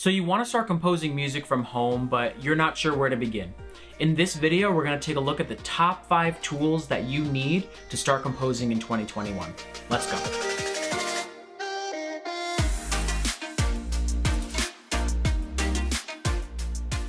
So you want to start composing music from home, but you're not sure where to begin. In this video, we're going to take a look at the top 5 tools that you need to start composing in 2021. Let's go.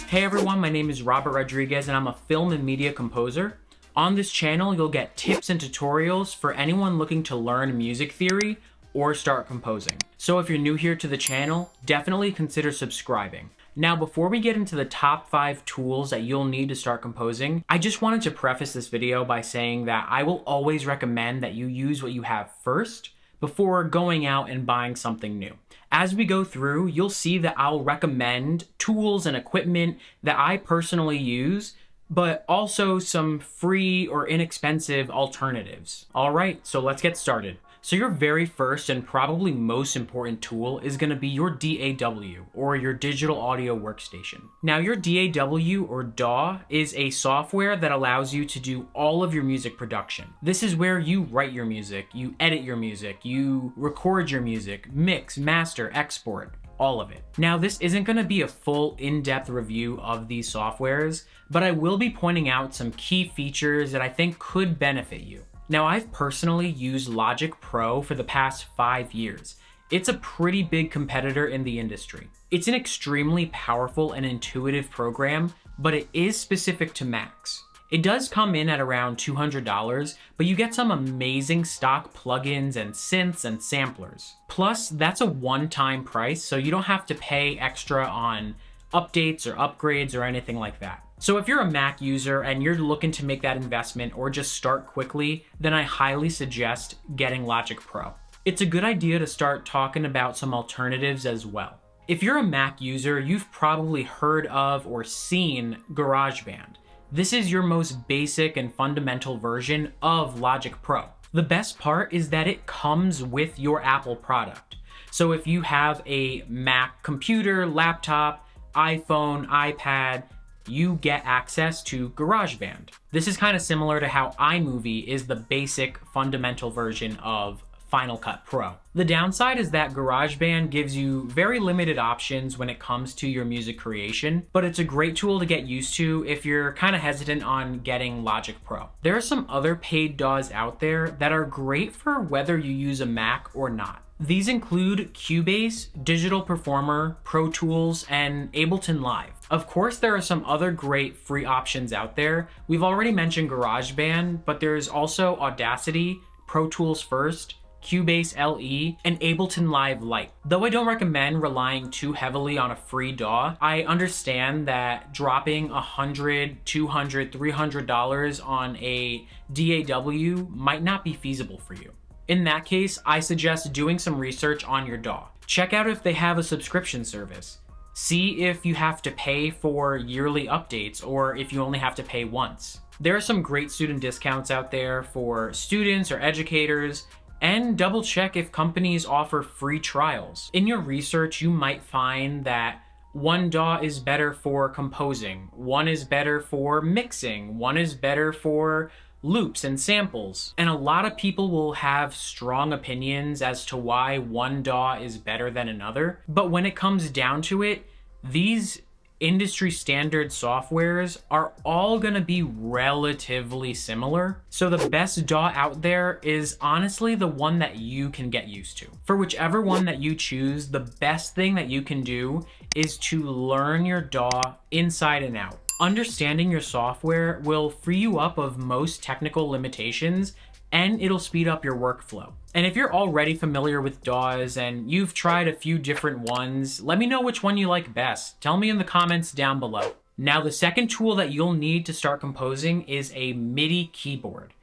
Hey everyone, my name is Robert Rodriguez and I'm a film and media composer. On this channel, you'll get tips and tutorials for anyone looking to learn music theory or start composing. So if you're new here to the channel, definitely consider subscribing. Now, before we get into the top 5 tools that you'll need to start composing, I just wanted to preface this video by saying that I will always recommend that you use what you have first before going out and buying something new. As we go through, you'll see that I'll recommend tools and equipment that I personally use, but also some free or inexpensive alternatives. All right, so let's get started. So your very first and probably most important tool is going to be your DAW, or your digital audio workstation. Now your DAW or DAW is a software that allows you to do all of your music production. This is where you write your music, you edit your music, you record your music, mix, master, export, all of it. Now this isn't going to be a full in-depth review of these softwares, but I will be pointing out some key features that I think could benefit you. Now, I've personally used Logic Pro for the past 5 years. It's a pretty big competitor in the industry. It's an extremely powerful and intuitive program, but it is specific to Macs. It does come in at around $200, but you get some amazing stock plugins and synths and samplers. Plus, that's a one-time price, so you don't have to pay extra on updates or upgrades or anything like that. So if you're a Mac user and you're looking to make that investment or just start quickly, then I highly suggest getting Logic Pro. It's a good idea to start talking about some alternatives as well. If you're a Mac user, you've probably heard of or seen GarageBand. This is your most basic and fundamental version of Logic Pro. The best part is that it comes with your Apple product. So if you have a Mac computer, laptop, iPhone, iPad, you get access to GarageBand. This is kind of similar to how iMovie is the basic fundamental version of Final Cut Pro. The downside is that GarageBand gives you very limited options when it comes to your music creation, but it's a great tool to get used to if you're kind of hesitant on getting Logic Pro. There are some other paid DAWs out there that are great for whether you use a Mac or not. These include Cubase, Digital Performer, Pro Tools, and Ableton Live. Of course, there are some other great free options out there. We've already mentioned GarageBand, but there's also Audacity, Pro Tools First, Cubase LE, and Ableton Live Lite. Though I don't recommend relying too heavily on a free DAW, I understand that dropping $100, $200, $300 on a DAW might not be feasible for you. In that case, I suggest doing some research on your DAW. Check out if they have a subscription service. See if you have to pay for yearly updates or if you only have to pay once. There are some great student discounts out there for students or educators, and double check if companies offer free trials. In your research, you might find that one DAW is better for composing, one is better for mixing, one is better for loops and samples. And a lot of people will have strong opinions as to why one DAW is better than another. But when it comes down to it, these industry standard softwares are all gonna be relatively similar. So the best DAW out there is honestly the one that you can get used to. For whichever one that you choose, the best thing that you can do is to learn your DAW inside and out. Understanding your software will free you up of most technical limitations, and it'll speed up your workflow. And if you're already familiar with DAWs and you've tried a few different ones, let me know which one you like best. Tell me in the comments down below. Now, the second tool that you'll need to start composing is a MIDI keyboard.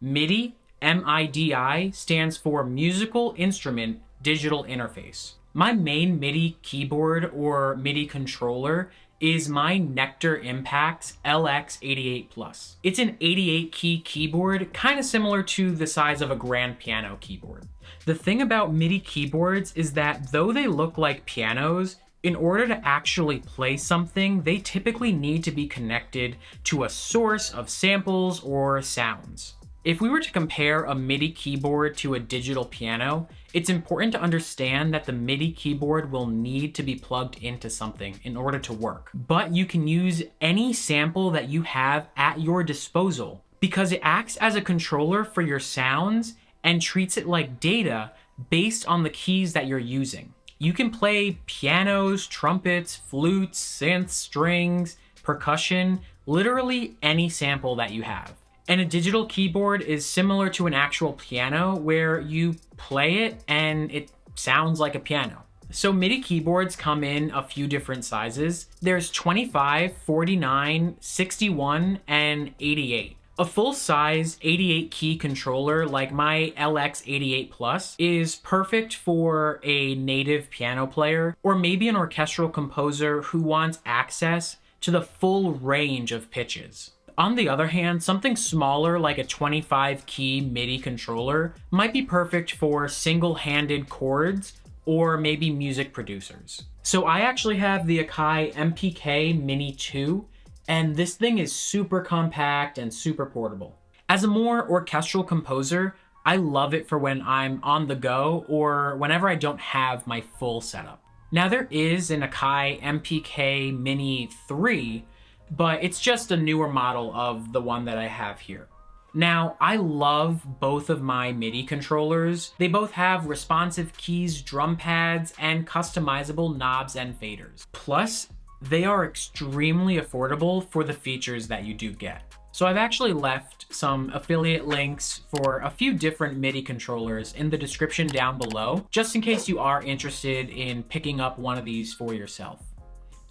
MIDI, M-I-D-I, stands for Musical Instrument Digital Interface. My main MIDI keyboard or MIDI controller is my Nectar Impacts LX88 Plus. It's an 88 key keyboard, kind of similar to the size of a grand piano keyboard. The thing about MIDI keyboards is that though they look like pianos, in order to actually play something, they typically need to be connected to a source of samples or sounds. If we were to compare a MIDI keyboard to a digital piano, it's important to understand that the MIDI keyboard will need to be plugged into something in order to work. But you can use any sample that you have at your disposal because it acts as a controller for your sounds and treats it like data based on the keys that you're using. You can play pianos, trumpets, flutes, synths, strings, percussion, literally any sample that you have. And a digital keyboard is similar to an actual piano where you play it and it sounds like a piano. So MIDI keyboards come in a few different sizes. There's 25, 49, 61, and 88. A full-size 88 key controller like my LX88 Plus is perfect for a native piano player or maybe an orchestral composer who wants access to the full range of pitches. On the other hand, something smaller like a 25 key MIDI controller might be perfect for single-handed chords or maybe music producers. So I actually have the Akai MPK Mini 2, and this thing is super compact and super portable. As a more orchestral composer, I love it for when I'm on the go or whenever I don't have my full setup. Now there is an Akai MPK Mini 3, but it's just a newer model of the one that I have here. Now, I love both of my MIDI controllers. They both have responsive keys, drum pads, and customizable knobs and faders. Plus, they are extremely affordable for the features that you do get. So I've actually left some affiliate links for a few different MIDI controllers in the description down below, just in case you are interested in picking up one of these for yourself.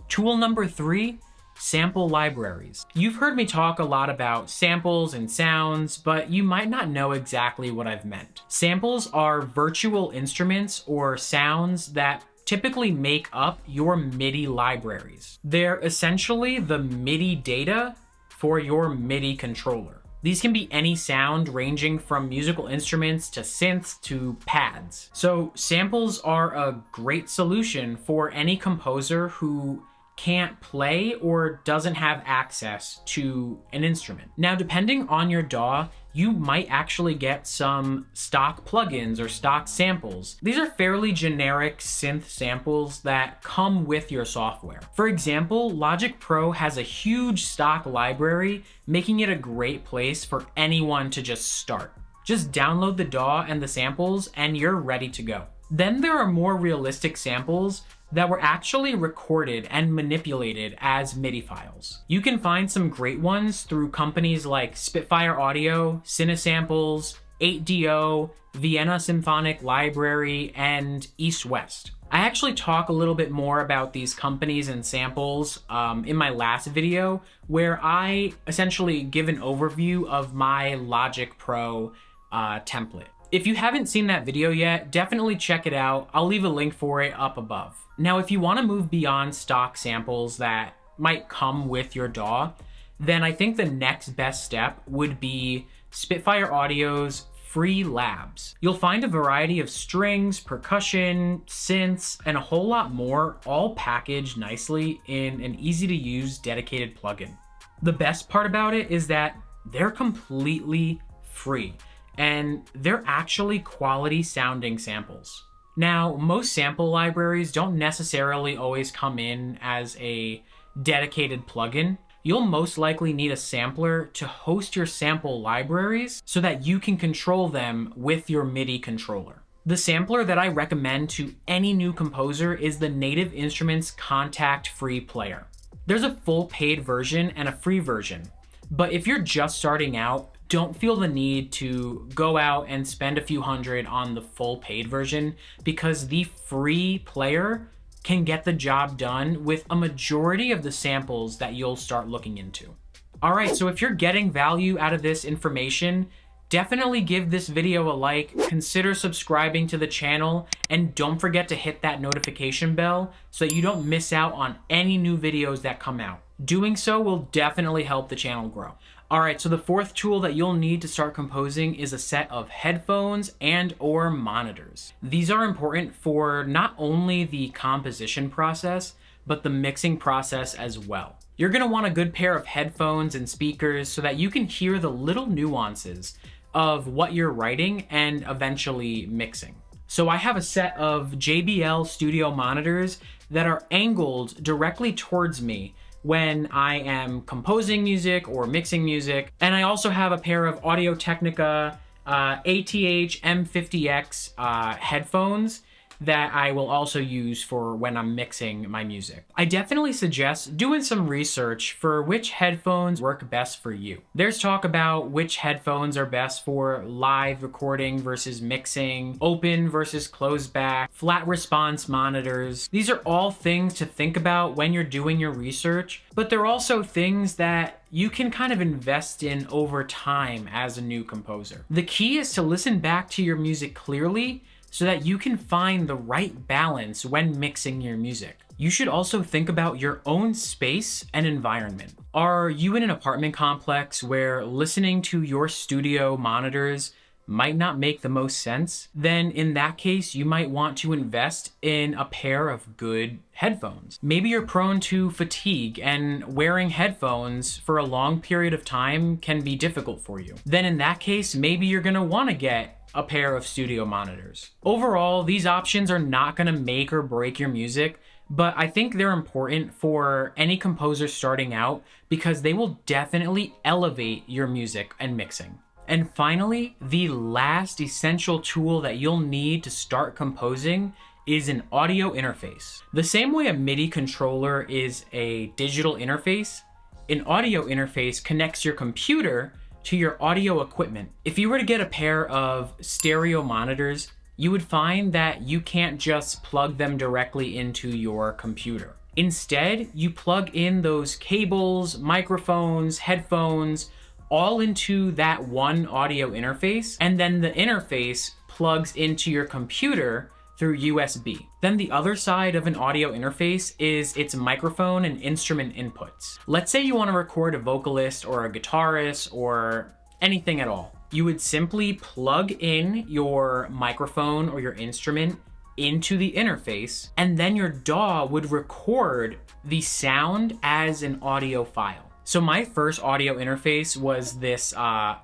Tool number 3, sample libraries. You've heard me talk a lot about samples and sounds, but you might not know exactly what I've meant. Samples are virtual instruments or sounds that typically make up your MIDI libraries. They're essentially the MIDI data for your MIDI controller. These can be any sound ranging from musical instruments to synths to pads. So samples are a great solution for any composer who can't play or doesn't have access to an instrument. Now, depending on your DAW, you might actually get some stock plugins or stock samples. These are fairly generic synth samples that come with your software. For example, Logic Pro has a huge stock library, making it a great place for anyone to just start. Just download the DAW and the samples and you're ready to go. Then there are more realistic samples that were actually recorded and manipulated as MIDI files. You can find some great ones through companies like Spitfire Audio, Cinesamples, 8DO, Vienna Symphonic Library, and East West. I actually talk a little bit more about these companies and samples in my last video, where I essentially give an overview of my Logic Pro template. If you haven't seen that video yet, definitely check it out. I'll leave a link for it up above. Now, if you want to move beyond stock samples that might come with your DAW, then I think the next best step would be Spitfire Audio's free labs. You'll find a variety of strings, percussion, synths, and a whole lot more, all packaged nicely in an easy to use dedicated plugin. The best part about it is that they're completely free, and they're actually quality sounding samples. Now, most sample libraries don't necessarily always come in as a dedicated plugin. You'll most likely need a sampler to host your sample libraries so that you can control them with your MIDI controller. The sampler that I recommend to any new composer is the Native Instruments Contact-Free Player. There's a full paid version and a free version, but if you're just starting out, don't feel the need to go out and spend a few hundred on the full paid version, because the free player can get the job done with a majority of the samples that you'll start looking into. All right, so if you're getting value out of this information, definitely give this video a like, consider subscribing to the channel, and don't forget to hit that notification bell so that you don't miss out on any new videos that come out. Doing so will definitely help the channel grow. All right, so the fourth tool that you'll need to start composing is a set of headphones and/or monitors. These are important for not only the composition process, but the mixing process as well. You're gonna want a good pair of headphones and speakers so that you can hear the little nuances of what you're writing and eventually mixing. So I have a set of JBL studio monitors that are angled directly towards me when I am composing music or mixing music. And I also have a pair of Audio-Technica ATH M50X headphones that I will also use for when I'm mixing my music. I definitely suggest doing some research for which headphones work best for you. There's talk about which headphones are best for live recording versus mixing, open versus closed back, flat response monitors. These are all things to think about when you're doing your research, but they're also things that you can kind of invest in over time as a new composer. The key is to listen back to your music clearly so that you can find the right balance when mixing your music. You should also think about your own space and environment. Are you in an apartment complex where listening to your studio monitors might not make the most sense? Then in that case, you might want to invest in a pair of good headphones. Maybe you're prone to fatigue and wearing headphones for a long period of time can be difficult for you. Then in that case, maybe you're gonna wanna get a pair of studio monitors. Overall, these options are not gonna make or break your music, but I think they're important for any composer starting out because they will definitely elevate your music and mixing. And finally, the last essential tool that you'll need to start composing is an audio interface. The same way a MIDI controller is a digital interface, an audio interface connects your computer to your audio equipment. If you were to get a pair of stereo monitors, you would find that you can't just plug them directly into your computer. Instead, you plug in those cables, microphones, headphones, all into that one audio interface, and then the interface plugs into your computer through USB. Then the other side of an audio interface is its microphone and instrument inputs. Let's say you want to record a vocalist or a guitarist or anything at all. You would simply plug in your microphone or your instrument into the interface, and then your DAW would record the sound as an audio file. So my first audio interface was this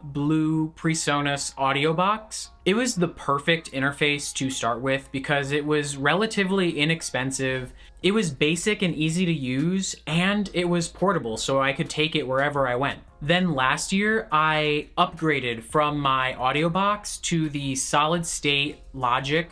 blue PreSonus audio box. It was the perfect interface to start with because it was relatively inexpensive. It was basic and easy to use, and it was portable, so I could take it wherever I went. Then last year, I upgraded from my audio box to the solid state Logic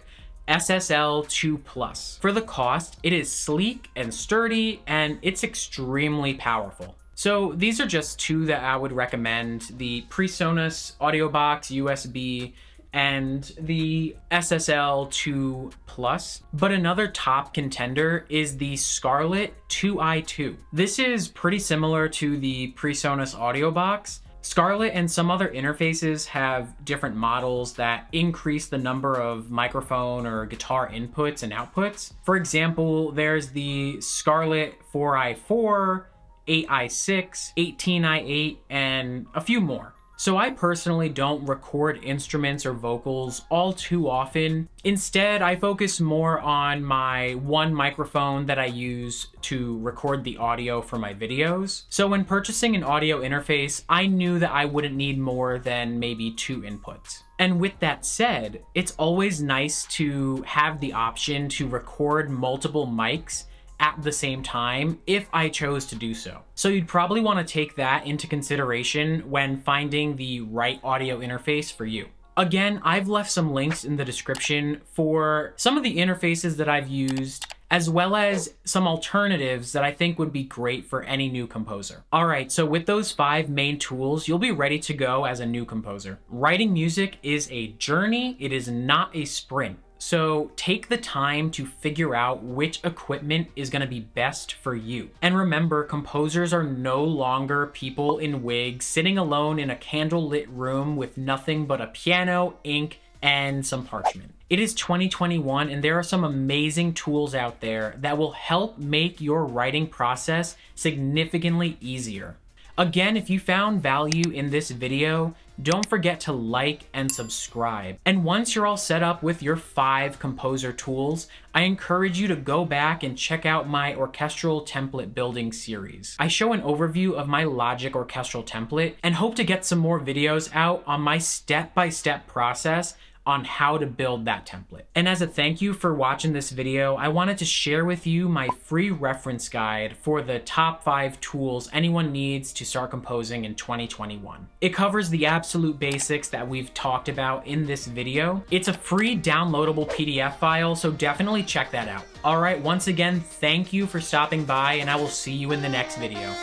SSL 2 Plus. For the cost, it is sleek and sturdy, and it's extremely powerful. So these are just two that I would recommend: the PreSonus Audio Box USB and the SSL 2 Plus. But another top contender is the Scarlett 2i2. This is pretty similar to the PreSonus Audio Box. Scarlett and some other interfaces have different models that increase the number of microphone or guitar inputs and outputs. For example, there's the Scarlett 4i4, 8i6, 18i8, and a few more. So I personally don't record instruments or vocals all too often. Instead, I focus more on my one microphone that I use to record the audio for my videos. So when purchasing an audio interface, I knew that I wouldn't need more than maybe 2 inputs. And with that said, it's always nice to have the option to record multiple mics at the same time if I chose to do so. So you'd probably want to take that into consideration when finding the right audio interface for you. Again, I've left some links in the description for some of the interfaces that I've used, as well as some alternatives that I think would be great for any new composer. All right, so with those 5 main tools, you'll be ready to go as a new composer. Writing music is a journey, it is not a sprint. So take the time to figure out which equipment is going to be best for you. And remember, composers are no longer people in wigs sitting alone in a candlelit room with nothing but a piano, ink, and some parchment. It is 2021, and there are some amazing tools out there that will help make your writing process significantly easier. Again, if you found value in this video, don't forget to like and subscribe. And once you're all set up with your 5 composer tools, I encourage you to go back and check out my orchestral template building series. I show an overview of my Logic orchestral template and hope to get some more videos out on my step-by-step process on how to build that template. And as a thank you for watching this video, I wanted to share with you my free reference guide for the top 5 tools anyone needs to start composing in 2021. It covers the absolute basics that we've talked about in this video. It's a free downloadable PDF file, so definitely check that out. All right, once again, thank you for stopping by, and I will see you in the next video.